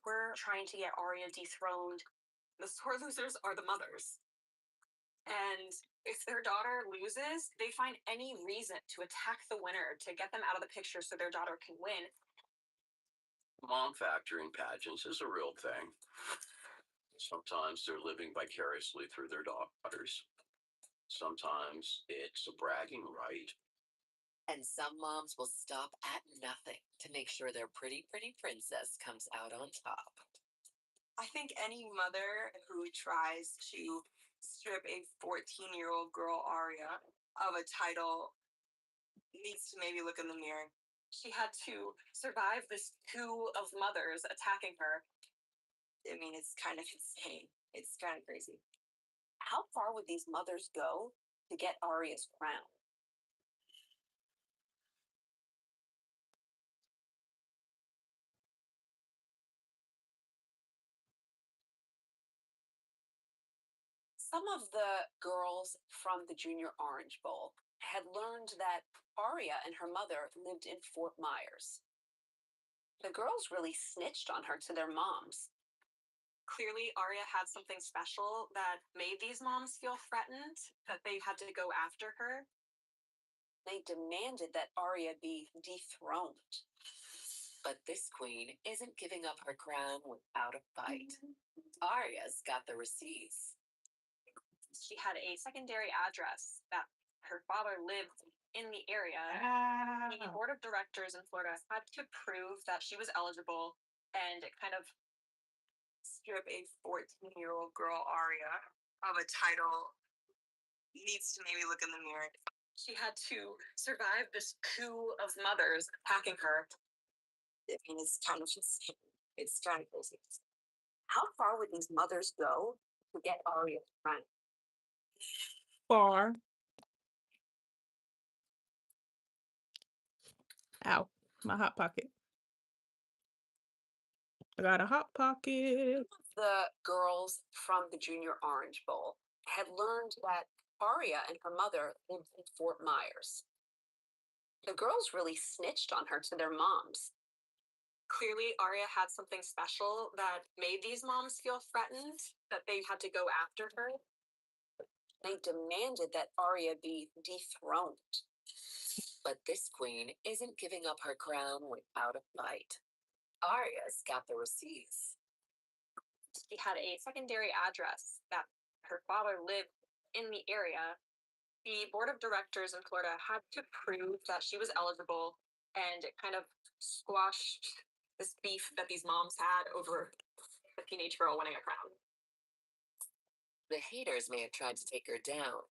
Were trying to get Arya dethroned. The sore losers are the mothers. And if their daughter loses, they find any reason to attack the winner to get them out of the picture so their daughter can win. Mom factor in pageants is a real thing. Sometimes they're living vicariously through their daughters. Sometimes it's a bragging right. And some moms will stop at nothing to make sure their pretty princess comes out on top. I think any mother who tries to strip a 14-year-old girl Arya of a title needs to maybe look in the mirror. She had to survive this coup of mothers attacking her. I mean, it's kind of insane. It's kind of crazy. How far would these mothers go to get Arya's crown? Some of the girls from the Junior Orange Bowl had learned that Arya and her mother lived in Fort Myers. The girls really snitched on her to their moms. Clearly, Arya had something special that made these moms feel threatened, that they had to go after her. They demanded that Arya be dethroned. But this queen isn't giving up her crown without a fight. Arya's got the receipts. She had a secondary address that her father lived in the area. The board of directors in Florida had to prove that she was eligible and kind of strip a 14-year-old girl Arya of a title needs to maybe look in the mirror. She had to survive this coup of mothers attacking her. I mean, it's kind of insane. It's kind of crazy. How far would these mothers go to get Arya's crown? Far. Ow, my hot pocket. I got a hot pocket. The girls from the Junior Orange Bowl had learned that Arya and her mother lived in Fort Myers. The girls really snitched on her to their moms. Clearly, Arya had something special that made these moms feel threatened, that they had to go after her. They demanded that Arya be dethroned. But this queen isn't giving up her crown without a fight. Arya's got the receipts. She had a secondary address that her father lived in the area. The board of directors in Florida had to prove that she was eligible, and it kind of squashed this beef that these moms had over a teenage girl winning a crown. The haters may have tried to take her down,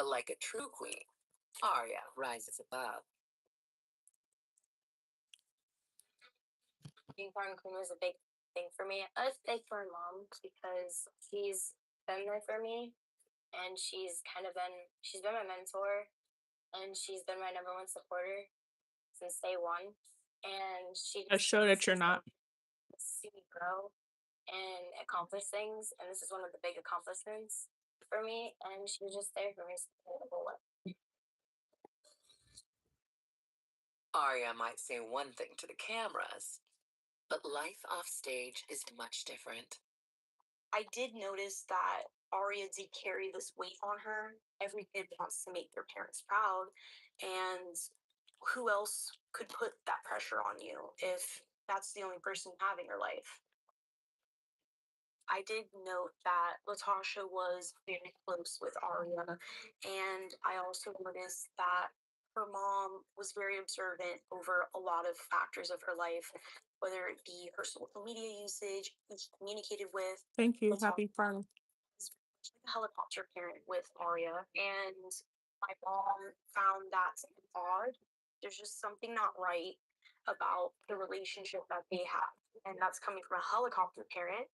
but like a true queen, Arya rises above. Being part of queen was a big thing for me. I was big for my mom because she's been there for me, and she's been my mentor, and she's been my number one supporter since day one. And she I show that you're not. see me grow and accomplish things, and this is one of the big accomplishments for me. And she was just there for me the whole way. Arya might say one thing to the cameras, but life off stage is much different. I did notice that Arya did carry this weight on her. Every kid wants to make their parents proud, and who else could put that pressure on you if that's the only person having your life? I did note that Latasha was very close with Arya, and I also noticed that her mom was very observant over a lot of factors of her life, whether it be her social media usage, who she communicated with. Thank you. Latasha Happy Friday. was a helicopter parent with Arya, and my mom found that odd. There's just something not right about the relationship that they have, and that's coming from a helicopter parent.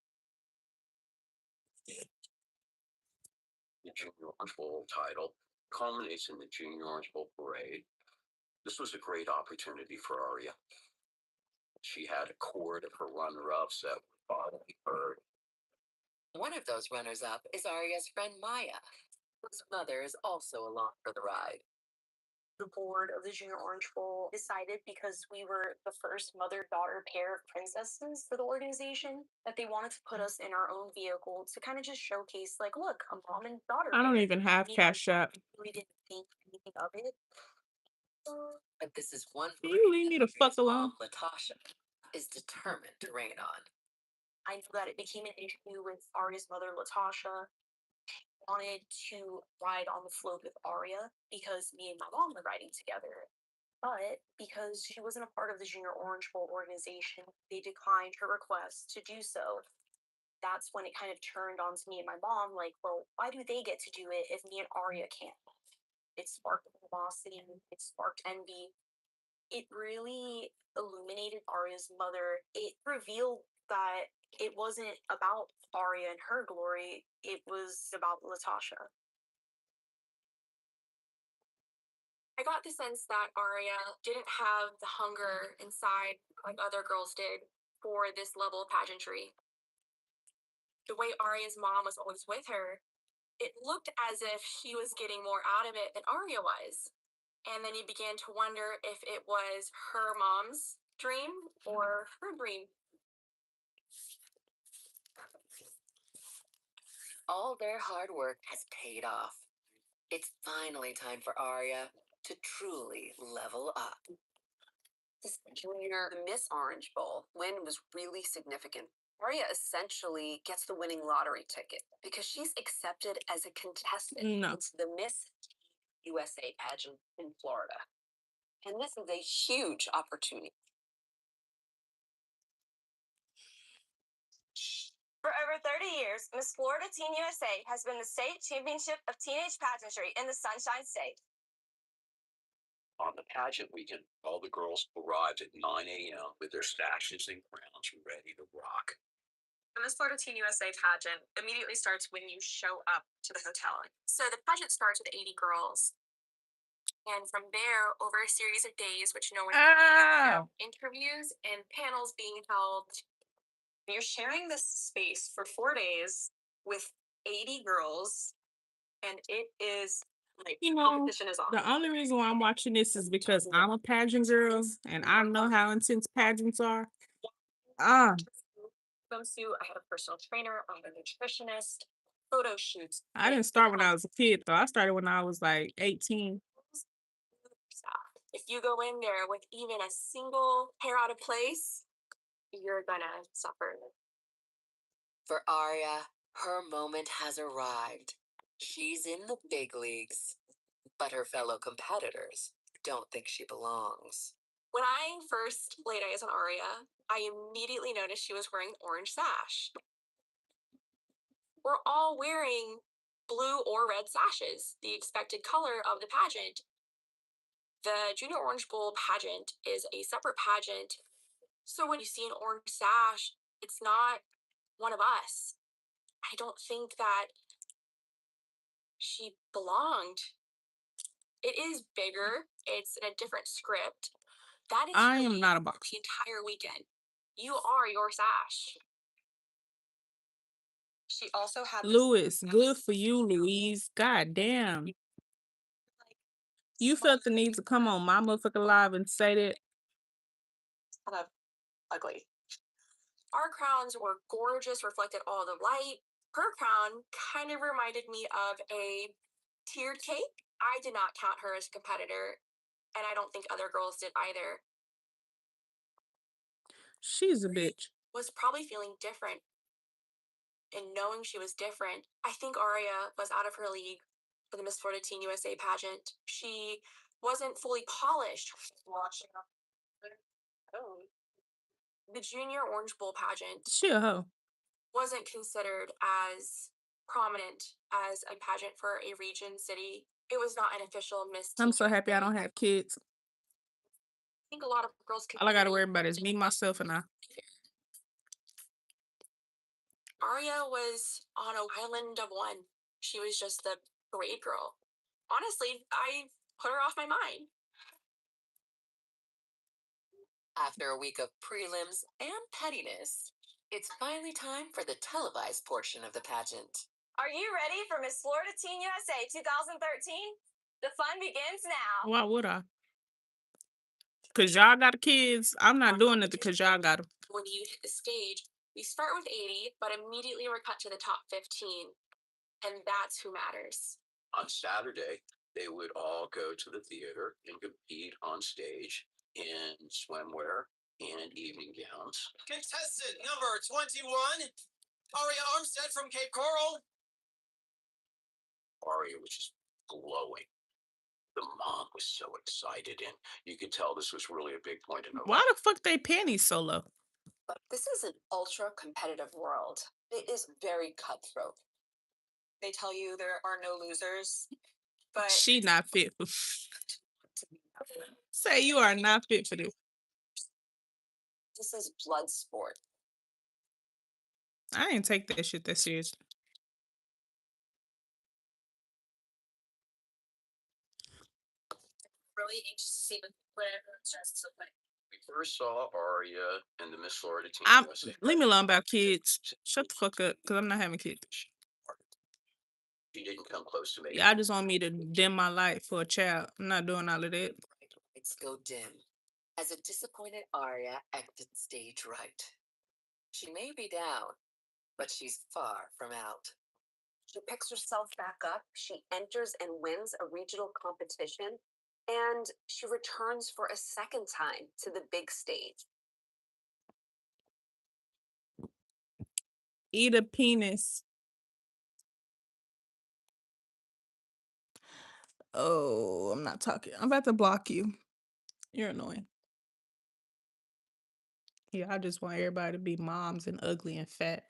The Junior Orange Bowl title culminates in the Junior Orange Bowl parade. This was a great opportunity for Arya. She had a cord of her runner-ups that would finally heard. One of those runners up is Arya's friend Maya, whose mother is also along for the ride. The board of the Junior Orange Bowl decided, because we were the first mother-daughter pair of princesses for the organization, that they wanted to put us in our own vehicle to kind of just showcase, like, look, a mom and daughter I don't pair. even have Me and my Cash App. We didn't think anything of it. But this is one Can you leave parade me that the fuck Arya's mom, alone? Latasha, is determined to rain on. I know that it became an issue with Arya's mother, Latasha. Wanted to ride on the float with Arya because me and my mom were riding together. But because she wasn't a part of the Junior Orange Bowl organization, they declined her request to do so. That's when it kind of turned on to me and my mom, like, well, why do they get to do it if me and Arya can't? It sparked animosity, it sparked envy. It really illuminated Arya's mother. It revealed that it wasn't about Arya and her glory, it was about Latasha. I got the sense that Arya didn't have the hunger inside like other girls did for this level of pageantry. The way Arya's mom was always with her, it looked as if she was getting more out of it than Arya was. And then you began to wonder if it was her mom's dream or her dream. All their hard work has paid off. It's finally time for Arya to truly level up. This Junior Miss Orange Bowl win was really significant. Arya essentially gets the winning lottery ticket because she's accepted as a contestant No. into the Miss USA pageant in Florida. And this is a huge opportunity. For over 30 years, Miss Florida Teen USA has been the state championship of teenage pageantry in the Sunshine State. On the pageant weekend, all the girls arrived at 9 a.m. with their sashes and crowns ready to rock. The Miss Florida Teen USA pageant immediately starts when you show up to the hotel. So the pageant starts with 80 girls. And from there, over a series of days, which no one interviews and panels being held. You're sharing this space for 4 days with 80 girls, and it is like You know, competition is on. the only reason why I'm watching this is because I'm a pageant girl and I know how intense pageants are. Swimsuit, I had a personal trainer, I had a nutritionist, photo shoots. I didn't start when I was a kid though. I started when I was like 18. If you go in there with even a single hair out of place, you're gonna suffer. For Arya, her moment has arrived. She's in the big leagues, but her fellow competitors don't think she belongs. When I first laid eyes on Arya, I immediately noticed she was wearing an orange sash. We're all wearing blue or red sashes, the expected color of the pageant. The Junior Orange Bowl pageant is a separate pageant. So when you see an orange sash, it's not one of us. I don't think that she belonged. It is bigger. It's in a different script. That is I her am lead not a boxer. the entire weekend. You are your sash. She also had Louis, good for you, Louise. God damn. You felt the need to come on my motherfucking live and say that. kind of ugly. Our crowns were gorgeous, reflected all the light. Her crown kind of reminded me of a tiered cake. I did not count her as a competitor, and I don't think other girls did either. She's a bitch. Was probably feeling different. And knowing she was different, I think Arya was out of her league for the Miss Florida Teen USA pageant. She wasn't fully polished. Watching the Junior Orange Bowl pageant She a hoe. wasn't considered as prominent as a pageant for a region city. It was not an official Miss I'm Teen so happy I don't have kids. I think a lot of girls All I gotta worry about is me, myself, and I. Aria was on an island of one. She was just the parade girl. Honestly, I put her off my mind. After a week of prelims and pettiness, it's finally time for the televised portion of the pageant. Are you ready for Miss Florida Teen USA 2013? The fun begins now. Why would I? Cause y'all got kids. I'm not doing it because y'all got them. When you hit the stage, we start with 80, but immediately we're cut to the top 15. And that's who matters. On Saturday, they would all go to the theater and compete on stage in swimwear and evening gowns. Contestant number 21, Aria Armstead from Cape Coral. Aria was just glowing. The mom was so excited, and you could tell this was really a big point in her Why life. the fuck they panties so low? But this is an ultra competitive world. It is very cutthroat. They tell you there are no losers, but She not fit for. Say you are not fit for this. this is blood sport. I ain't take that shit that serious. Really anxious to see what everyone's dressed so like. We first saw Aria in the Miss Florida Teen I'm USA. leave me alone about kids. Shut the fuck up, cause I'm not having kids. She didn't come close to making Y'all just want me to dim my light for a child. I'm not doing all of that. Lights go dim as a disappointed Aria exits stage right. She may be down, but she's far from out. She picks herself back up. She enters and wins a regional competition, and she returns for a second time to the big stage. Eat a penis. Oh, I'm not talking. I'm about to block you. You're annoying. Yeah, I just want everybody to be moms and ugly and fat.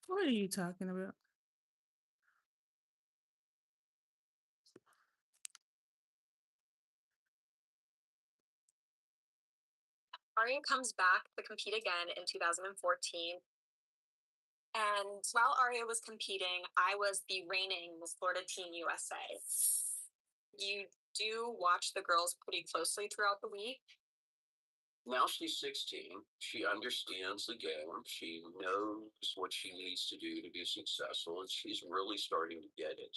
What are you talking about? Aria comes back to compete again in 2014. And while Aria was competing, I was the reigning Miss Florida Teen USA. You do watch the girls pretty closely throughout the week. Now she's 16. She understands the game. She knows what she needs to do to be successful, and she's really starting to get it.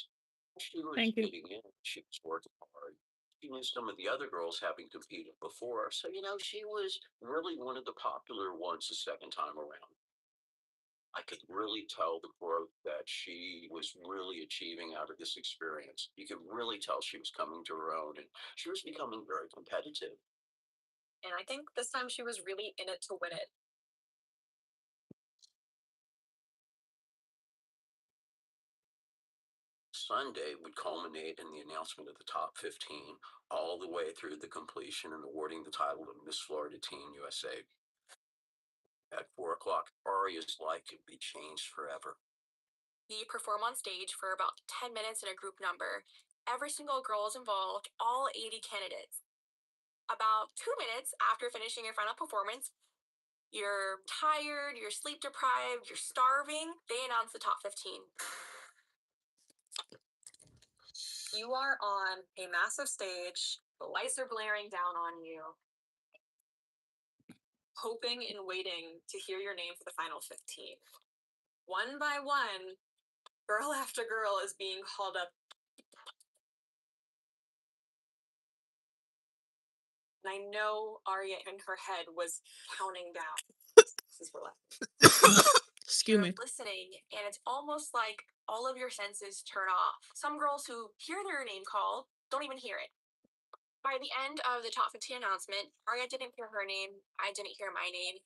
She was Thank you. getting in. She was working hard. She knew some of the other girls having competed before, so she was really one of the popular ones the second time around. I could really tell the growth that she was really achieving out of this experience. You could really tell she was coming to her own, and she was becoming very competitive. And I think this time she was really in it to win it. Sunday would culminate in the announcement of the top 15, all the way through the completion and awarding the title of Miss Florida Teen USA. At 4 o'clock, Aria's life could be changed forever. We perform on stage for about 10 minutes in a group number. Every single girl is involved, all 80 candidates. About 2 minutes after finishing your final performance, you're tired, you're sleep deprived, you're starving, they announce the top 15. You are on a massive stage, the lights are blaring down on you, hoping and waiting to hear your name for the final 15. One by one, girl after girl is being called up. And I know Aria in her head was counting down. This is for Excuse me. You're listening, and it's almost like all of your senses turn off. Some girls who hear their name called don't even hear it. By the end of the top 15 announcement, Aria didn't hear her name. I didn't hear my name.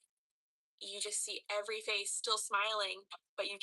You just see every face still smiling, but you can